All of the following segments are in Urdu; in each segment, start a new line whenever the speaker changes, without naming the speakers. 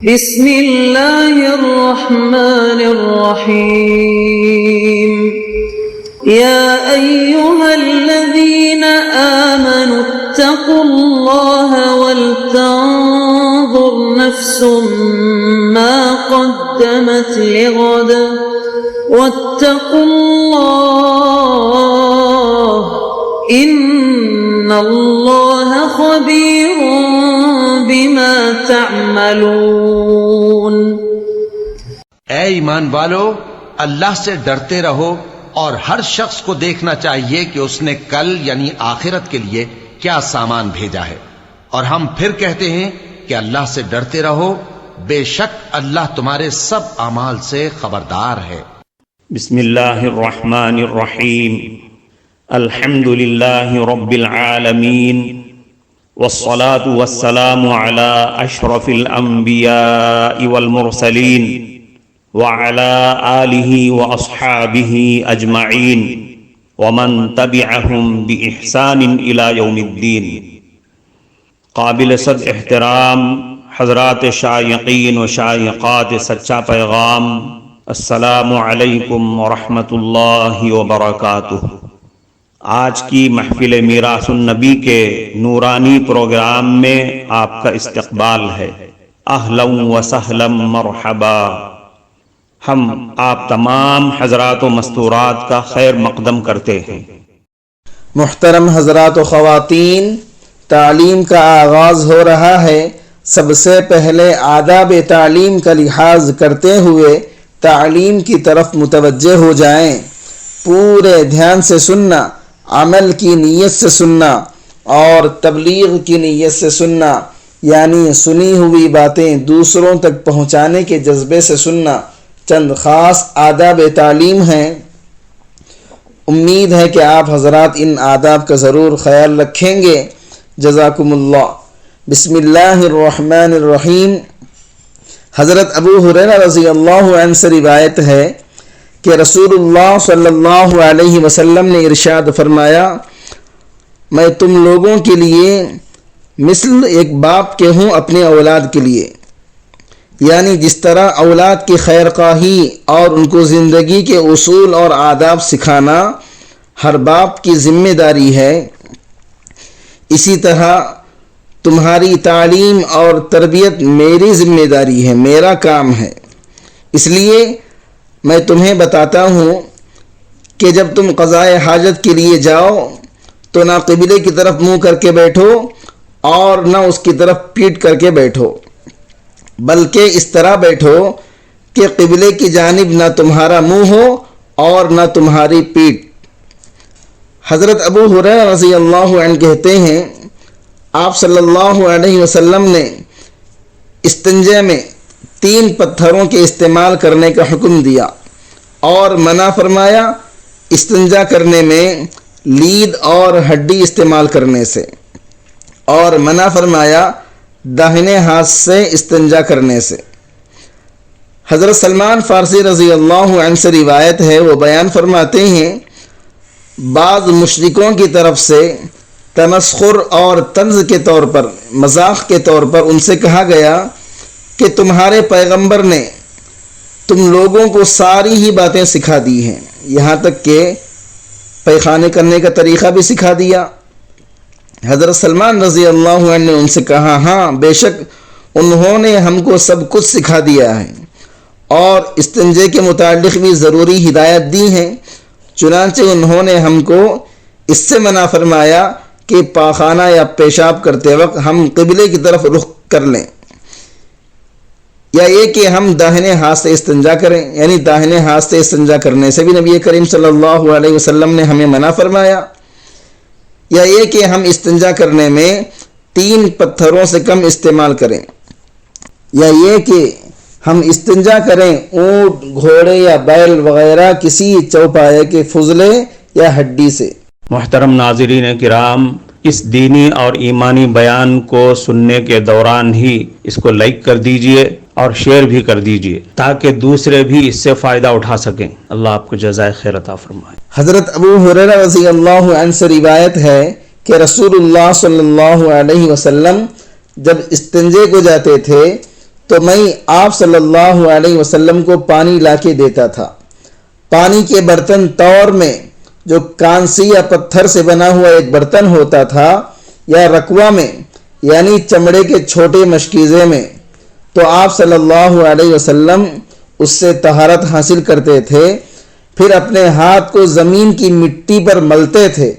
بسم اللہ الرحمن الرحیم یا ایہا الذین آمنوا اتقوا اللہ ولتنظر نفس ما قدمت لغد واتقوا اللہ ان اللہ خبیر بما تعملون۔
اے ایمان والو، اللہ سے ڈرتے رہو اور ہر شخص کو دیکھنا چاہیے کہ اس نے کل یعنی آخرت کے لیے کیا سامان بھیجا ہے، اور ہم پھر کہتے ہیں کہ اللہ سے ڈرتے رہو، بے شک اللہ تمہارے سب اعمال سے خبردار ہے۔
بسم اللہ الرحمن الرحیم، الحمد للہ رب العالمین، والصلاة والسلام على اشرف الانبیاء والمرسلین وعلى آلہ واصحابہ اجمعین ومن تبعہم بإحسان الى یوم الدین۔ قابل صد احترام حضرات شائقین و شائقات سچا پیغام، السلام علیکم ورحمۃ اللہ وبرکاتہ۔ آج کی محفل میراث النبی کے نورانی پروگرام میں آپ کا استقبال ہے۔ اہلا و سہلا مرحبا۔ ہم آپ تمام حضرات و مستورات کا خیر مقدم کرتے ہیں۔
محترم حضرات و خواتین، تعلیم کا آغاز ہو رہا ہے۔ سب سے پہلے آداب تعلیم کا لحاظ کرتے ہوئے تعلیم کی طرف متوجہ ہو جائیں۔ پورے دھیان سے سننا، عمل کی نیت سے سننا اور تبلیغ کی نیت سے سننا، یعنی سنی ہوئی باتیں دوسروں تک پہنچانے کے جذبے سے سننا چند خاص آداب تعلیم ہیں۔ امید ہے کہ آپ حضرات ان آداب کا ضرور خیال رکھیں گے۔ جزاکم اللہ۔ بسم اللہ الرحمن الرحیم۔ حضرت ابو ہریرہ رضی اللہ عنہ سے روایت ہے کہ رسول اللہ صلی اللہ علیہ وسلم نے ارشاد فرمایا، میں تم لوگوں کے لیے مثل ایک باپ کے ہوں اپنے اولاد کے لیے، یعنی جس طرح اولاد کی خیر خواہی اور ان کو زندگی کے اصول اور آداب سکھانا ہر باپ کی ذمہ داری ہے، اسی طرح تمہاری تعلیم اور تربیت میری ذمہ داری ہے، میرا کام ہے۔ اس لیے میں تمہیں بتاتا ہوں کہ جب تم قضائے حاجت کے لیے جاؤ تو نہ قبلے کی طرف منہ کر کے بیٹھو اور نہ اس کی طرف پیٹ کر کے بیٹھو، بلکہ اس طرح بیٹھو کہ قبلے کی جانب نہ تمہارا منہ ہو اور نہ تمہاری پیٹ۔ حضرت ابو ہریرہ رضی اللہ عنہ کہتے ہیں، آپ صلی اللہ علیہ وسلم نے استنجا میں 3 پتھروں کے استعمال کرنے کا حکم دیا اور منع فرمایا استنجا کرنے میں لید اور ہڈی استعمال کرنے سے، اور منع فرمایا داہنے ہاتھ سے استنجا کرنے سے۔ حضرت سلمان فارسی رضی اللہ عنہ سے روایت ہے، وہ بیان فرماتے ہیں، بعض مشرکوں کی طرف سے تمسخر اور طنز کے طور پر، مذاق کے طور پر ان سے کہا گیا کہ تمہارے پیغمبر نے تم لوگوں کو ساری ہی باتیں سکھا دی ہیں، یہاں تک کہ پیخانے کرنے کا طریقہ بھی سکھا دیا۔ حضرت سلمان رضی اللہ عنہ نے ان سے کہا، ہاں بے شک انہوں نے ہم کو سب کچھ سکھا دیا ہے اور استنجے کے متعلق بھی ضروری ہدایت دی ہیں، چنانچہ انہوں نے ہم کو اس سے منع فرمایا کہ پاخانہ یا پیشاب کرتے وقت ہم قبلے کی طرف رخ کر لیں، یا یہ کہ ہم داہنے ہاتھ سے استنجا کریں، یعنی داہنے ہاتھ سے استنجا کرنے سے بھی نبی کریم صلی اللہ علیہ وسلم نے ہمیں منع فرمایا، یا یہ کہ ہم استنجا کرنے میں 3 پتھروں سے کم استعمال کریں، یا یہ کہ ہم استنجا کریں اونٹ، گھوڑے یا بیل وغیرہ کسی چوپائے کے فضلے یا ہڈی سے۔
محترم ناظرین کرام، اس دینی اور ایمانی بیان کو سننے کے دوران ہی اس کو لائک کر دیجئے اور شیئر بھی کر دیجئے تاکہ دوسرے بھی اس سے فائدہ اٹھا سکیں۔ اللہ آپ کو جزائے خیر عطا فرمائے۔
حضرت ابو ہریرہ رضی اللہ عنہ سے روایت ہے کہ رسول اللہ صلی اللہ علیہ وسلم جب استنجے کو جاتے تھے تو میں آپ صلی اللہ علیہ وسلم کو پانی لا کے دیتا تھا۔ پانی کے برتن طور میں جو کانسی یا پتھر سے بنا ہوا ایک برتن ہوتا تھا، یا رکوہ میں یعنی چمڑے کے چھوٹے مشکیزے میں، تو آپ صلی اللہ علیہ وسلم اس سے طہارت حاصل کرتے تھے، پھر اپنے ہاتھ کو زمین کی مٹی پر ملتے تھے،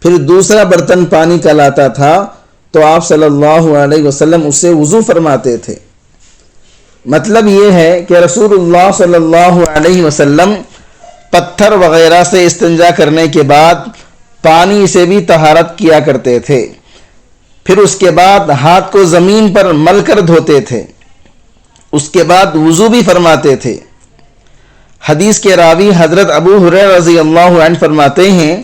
پھر دوسرا برتن پانی کا لاتا تھا تو آپ صلی اللہ علیہ وسلم اس سے وضو فرماتے تھے۔ مطلب یہ ہے کہ رسول اللہ صلی اللہ علیہ وسلم پتھر وغیرہ سے استنجا کرنے کے بعد پانی سے بھی طہارت کیا کرتے تھے، پھر اس کے بعد ہاتھ کو زمین پر مل کر دھوتے تھے، اس کے بعد وضو بھی فرماتے تھے۔ حدیث کے راوی حضرت ابو ہریرہ رضی اللہ عنہ فرماتے ہیں،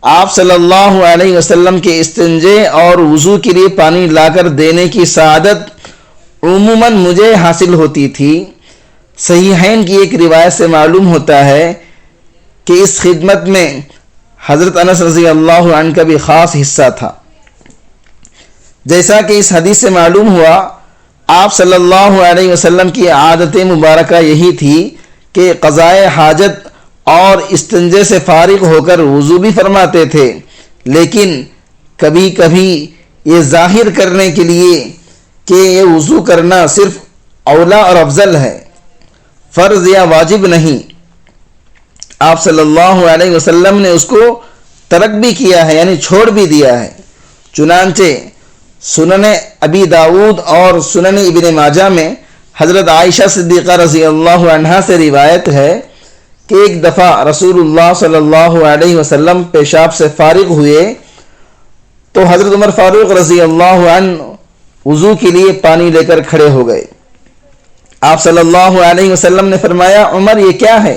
آپ صلی اللہ علیہ وسلم کے استنجے اور وضو کے لیے پانی لا کر دینے کی سعادت عموماً مجھے حاصل ہوتی تھی۔ صحیحین کی ایک روایت سے معلوم ہوتا ہے کہ اس خدمت میں حضرت انس رضی اللہ عنہ کا بھی خاص حصہ تھا۔ جیسا کہ اس حدیث سے معلوم ہوا، آپ صلی اللہ علیہ وسلم کی عادت مبارکہ یہی تھی کہ قضائے حاجت اور استنجے سے فارغ ہو کر وضو بھی فرماتے تھے، لیکن کبھی کبھی یہ ظاہر کرنے کے لیے کہ یہ وضو کرنا صرف اولا اور افضل ہے، فرض یا واجب نہیں، آپ صلی اللہ علیہ وسلم نے اس کو ترک بھی کیا ہے، یعنی چھوڑ بھی دیا ہے۔ چنانچہ سنن ابی داود اور سنن ابن ماجہ میں حضرت عائشہ صدیقہ رضی اللہ عنہا سے روایت ہے کہ ایک دفعہ رسول اللہ صلی اللہ علیہ وسلم پیشاب سے فارغ ہوئے تو حضرت عمر فاروق رضی اللہ عنہ وضو کے لیے پانی لے کر کھڑے ہو گئے۔ آپ صلی اللہ علیہ وسلم نے فرمایا، عمر یہ کیا ہے؟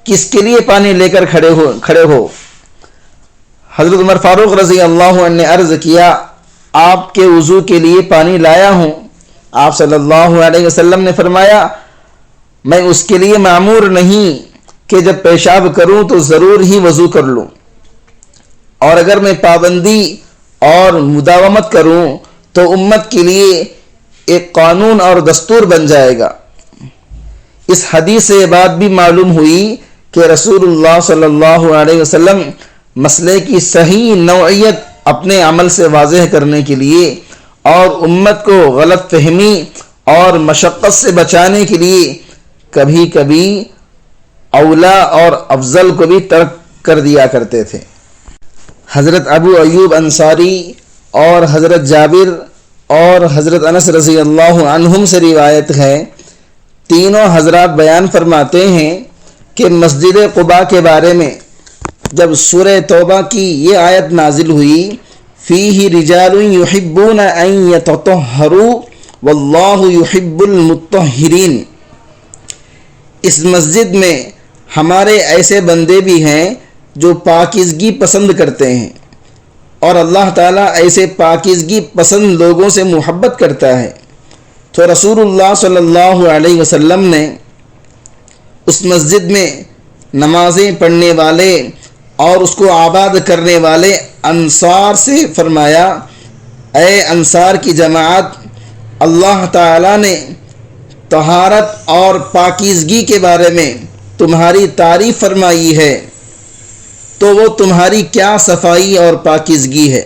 کس کے لیے پانی لے کر کھڑے ہو؟ حضرت عمر فاروق رضی اللہ عنہ نے عرض کیا، آپ کے وضو کے لیے پانی لایا ہوں۔ آپ صلی اللہ علیہ وسلم نے فرمایا، میں اس کے لیے معمور نہیں کہ جب پیشاب کروں تو ضرور ہی وضو کر لوں، اور اگر میں پابندی اور مداومت کروں تو امت کے لیے ایک قانون اور دستور بن جائے گا۔ اس حدیث سے یہ بات بھی معلوم ہوئی کہ رسول اللہ صلی اللہ علیہ وسلم مسئلے کی صحیح نوعیت اپنے عمل سے واضح کرنے کے لیے اور امت کو غلط فہمی اور مشقت سے بچانے کے لیے کبھی کبھی اولا اور افضل کو بھی ترک کر دیا کرتے تھے۔ حضرت ابو ایوب انصاری اور حضرت جابر اور حضرت انس رضی اللہ عنہم سے روایت ہے، تینوں حضرات بیان فرماتے ہیں کہ مسجد قباء کے بارے میں جب سورہ توبہ کی یہ آیت نازل ہوئی، فیہ رجال یحبون ان یتطہروا واللہ یحب المطہرین، اس مسجد میں ہمارے ایسے بندے بھی ہیں جو پاکیزگی پسند کرتے ہیں، اور اللہ تعالیٰ ایسے پاکیزگی پسند لوگوں سے محبت کرتا ہے۔ تو رسول اللہ صلی اللہ علیہ وسلم نے اس مسجد میں نمازیں پڑھنے والے اور اس کو آباد کرنے والے انصار سے فرمایا، اے انصار کی جماعت، اللہ تعالیٰ نے طہارت اور پاکیزگی کے بارے میں تمہاری تعریف فرمائی ہے، تو وہ تمہاری کیا صفائی اور پاکیزگی ہے؟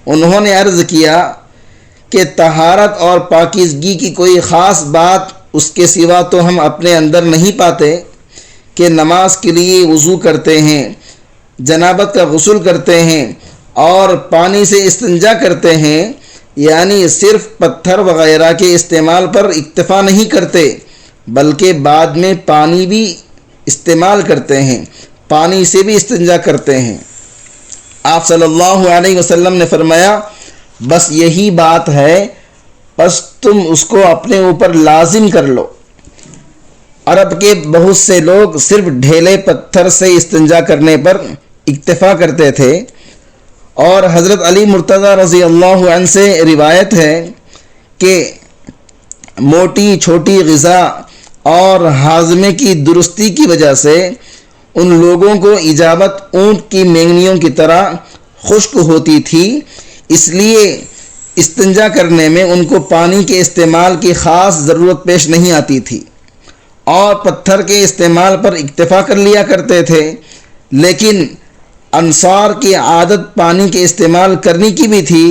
انہوں نے عرض کیا کہ طہارت اور پاکیزگی کی کوئی خاص بات اس کے سوا تو ہم اپنے اندر نہیں پاتے کہ نماز کے لیے وضو کرتے ہیں، جنابت کا غسل کرتے ہیں اور پانی سے استنجا کرتے ہیں، یعنی صرف پتھر وغیرہ کے استعمال پر اکتفا نہیں کرتے بلکہ بعد میں پانی بھی استعمال کرتے ہیں، پانی سے بھی استنجا کرتے ہیں۔ آپ صلی اللہ علیہ وسلم نے فرمایا، بس یہی بات ہے، بس تم اس کو اپنے اوپر لازم کر لو۔ عرب کے بہت سے لوگ صرف ڈھیلے پتھر سے استنجا کرنے پر اکتفا کرتے تھے، اور حضرت علی مرتضی رضی اللہ عنہ سے روایت ہے کہ موٹی چھوٹی غذا اور ہاضمے کی درستی کی وجہ سے ان لوگوں کو اجابت اونٹ کی مینگنیوں کی طرح خشک ہوتی تھی، اس لیے استنجا کرنے میں ان کو پانی کے استعمال کی خاص ضرورت پیش نہیں آتی تھی اور پتھر کے استعمال پر اکتفا کر لیا کرتے تھے، لیکن انصار کی عادت پانی کے استعمال کرنے کی بھی تھی۔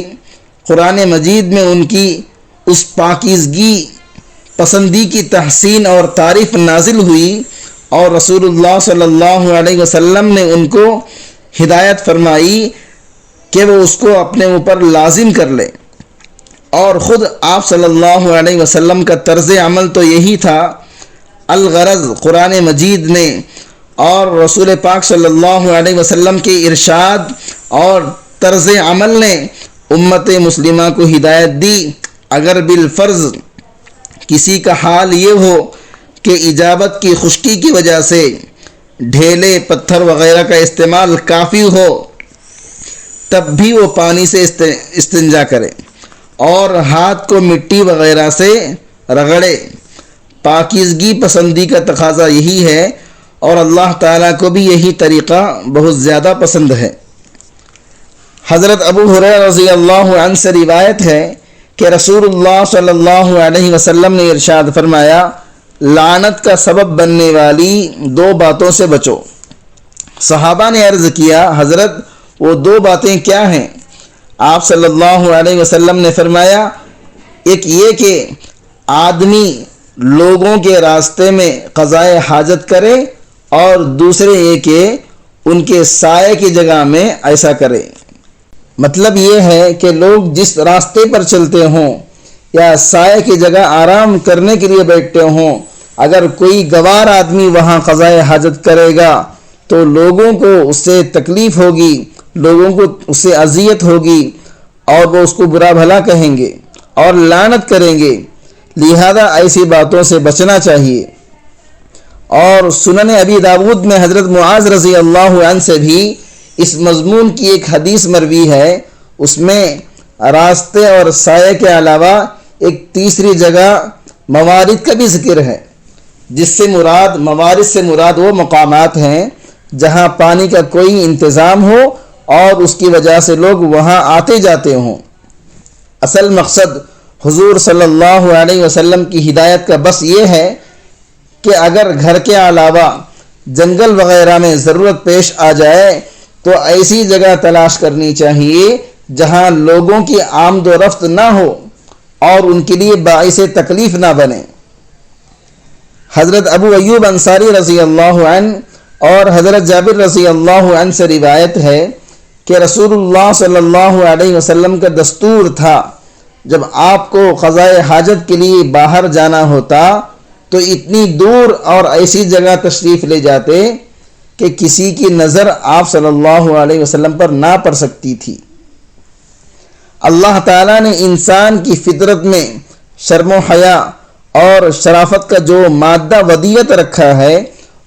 قرآن مجید میں ان کی اس پاکیزگی پسندی کی تحسین اور تعریف نازل ہوئی اور رسول اللہ صلی اللہ علیہ وسلم نے ان کو ہدایت فرمائی کہ وہ اس کو اپنے اوپر لازم کر لے، اور خود آپ صلی اللہ علیہ وسلم کا طرز عمل تو یہی تھا۔ الغرض قرآن مجید نے اور رسول پاک صلی اللہ علیہ وسلم کے ارشاد اور طرز عمل نے امت مسلمہ کو ہدایت دی۔ اگر بالفرض کسی کا حال یہ ہو کہ اجابت کی خشکی کی وجہ سے ڈھیلے پتھر وغیرہ کا استعمال کافی ہو، تب بھی وہ پانی سے استنجا کرے اور ہاتھ کو مٹی وغیرہ سے رگڑے۔ پاکیزگی پسندی کا تقاضا یہی ہے اور اللہ تعالیٰ کو بھی یہی طریقہ بہت زیادہ پسند ہے۔ حضرت ابو ہریرہ رضی اللہ عنہ سے روایت ہے کہ رسول اللہ صلی اللہ علیہ وسلم نے ارشاد فرمایا، لعنت کا سبب بننے والی دو باتوں سے بچو۔ صحابہ نے عرض کیا، حضرت وہ دو باتیں کیا ہیں؟ آپ صلی اللہ علیہ وسلم نے فرمایا، ایک یہ کہ آدمی لوگوں کے راستے میں قضائے حاجت کرے، اور دوسرے یہ کہ ان کے سائے کی جگہ میں ایسا کرے۔ مطلب یہ ہے کہ لوگ جس راستے پر چلتے ہوں یا سائے کی جگہ آرام کرنے کے لیے بیٹھتے ہوں، اگر کوئی گوار آدمی وہاں قضائے حاجت کرے گا تو لوگوں کو اس سے تکلیف ہوگی، لوگوں کو اس سے اذیت ہوگی اور وہ اس کو برا بھلا کہیں گے اور لعنت کریں گے، لہذا ایسی باتوں سے بچنا چاہیے۔ اور سنن ابی داود میں حضرت معاذ رضی اللہ عنہ سے بھی اس مضمون کی ایک حدیث مروی ہے، اس میں راستے اور سائے کے علاوہ ایک تیسری جگہ موارد کا بھی ذکر ہے، جس سے مراد وہ مقامات ہیں جہاں پانی کا کوئی انتظام ہو اور اس کی وجہ سے لوگ وہاں آتے جاتے ہوں۔ اصل مقصد حضور صلی اللہ علیہ وسلم کی ہدایت کا بس یہ ہے کہ اگر گھر کے علاوہ جنگل وغیرہ میں ضرورت پیش آ جائے تو ایسی جگہ تلاش کرنی چاہیے جہاں لوگوں کی آمد و رفت نہ ہو اور ان کے لیے باعث تکلیف نہ بنے۔ حضرت ابو ایوب انصاری رضی اللہ عنہ اور حضرت جابر رضی اللہ عنہ سے روایت ہے کہ رسول اللہ صلی اللہ علیہ وسلم کا دستور تھا، جب آپ کو قضائے حاجت کے لیے باہر جانا ہوتا تو اتنی دور اور ایسی جگہ تشریف لے جاتے کہ کسی کی نظر آپ صلی اللہ علیہ وسلم پر نہ پڑ سکتی تھی۔ اللہ تعالیٰ نے انسان کی فطرت میں شرم و حیا اور شرافت کا جو مادہ ودیعت رکھا ہے،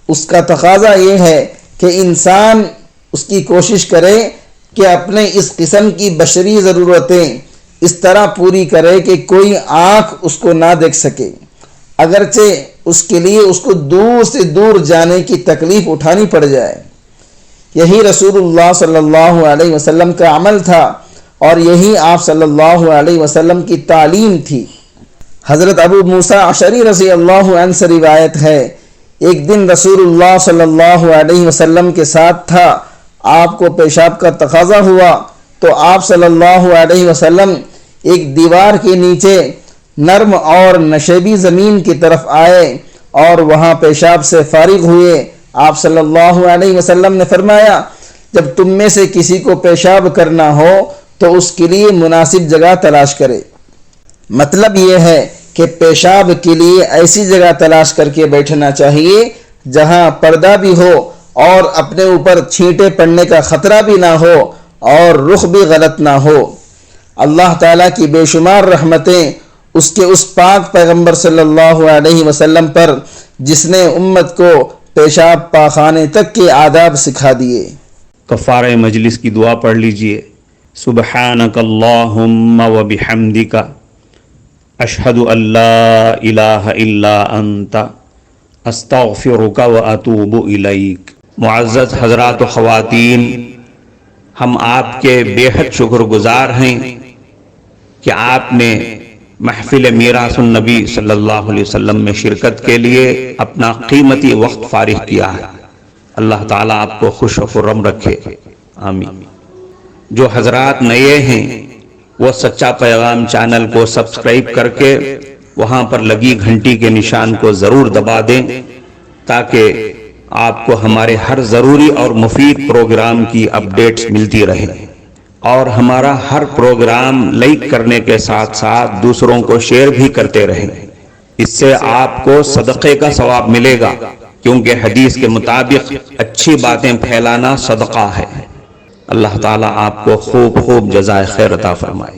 اس کا تقاضا یہ ہے کہ انسان اس کی کوشش کرے کہ اپنے اس قسم کی بشری ضرورتیں اس طرح پوری کرے کہ کوئی آنکھ اس کو نہ دیکھ سکے، اگرچہ اس کے لیے اس کو دور سے دور جانے کی تکلیف اٹھانی پڑ جائے۔ یہی رسول اللہ صلی اللہ علیہ وسلم کا عمل تھا اور یہی آپ صلی اللہ علیہ وسلم کی تعلیم تھی۔ حضرت ابو موسیٰ اشعری رضی اللہ عنہ سے روایت ہے، ایک دن رسول اللہ صلی اللہ علیہ وسلم کے ساتھ تھا، آپ کو پیشاب کا تقاضا ہوا تو آپ صلی اللہ علیہ وسلم ایک دیوار کے نیچے نرم اور نشیبی زمین کی طرف آئے اور وہاں پیشاب سے فارغ ہوئے۔ آپ صلی اللہ علیہ وسلم نے فرمایا، جب تم میں سے کسی کو پیشاب کرنا ہو تو اس کے لیے مناسب جگہ تلاش کرے۔ مطلب یہ ہے کہ پیشاب کے لیے ایسی جگہ تلاش کر کے بیٹھنا چاہیے جہاں پردہ بھی ہو اور اپنے اوپر چھینٹے پڑنے کا خطرہ بھی نہ ہو اور رخ بھی غلط نہ ہو۔ اللہ تعالیٰ کی بے شمار رحمتیں اس کے اس پاک پیغمبر صلی اللہ علیہ وسلم پر جس نے امت کو پیشاب پاخانے تک کے آداب سکھا دیے۔
کفارہ مجلس کی دعا پڑھ لیجئے۔ سبحانک اللہم و بحمدک، اشہد ان لا الہ الا انت، استغفرک و اتوب الیک۔ معزز حضرات و خواتین، ہم آپ کے بے حد شکر گزار ہیں کہ آپ نے ہمیں اس پاک دین کہ آپ نے محفل میراث النبی صلی اللہ علیہ وسلم میں شرکت کے لیے اپنا قیمتی وقت فارغ کیا ہے۔ اللہ تعالیٰ آپ کو خوش و خرم رکھے، آمین۔ جو حضرات نئے ہیں وہ سچا پیغام چینل کو سبسکرائب کر کے وہاں پر لگی گھنٹی کے نشان کو ضرور دبا دیں تاکہ آپ کو ہمارے ہر ضروری اور مفید پروگرام کی اپڈیٹس ملتی رہیں، اور ہمارا ہر پروگرام لائک کرنے کے ساتھ ساتھ دوسروں کو شیئر بھی کرتے رہیں۔ اس سے آپ کو صدقے کا ثواب ملے گا، کیونکہ حدیث کے مطابق اچھی باتیں پھیلانا صدقہ ہے۔ اللہ تعالیٰ آپ کو خوب خوب جزائے خیر عطا فرمائے۔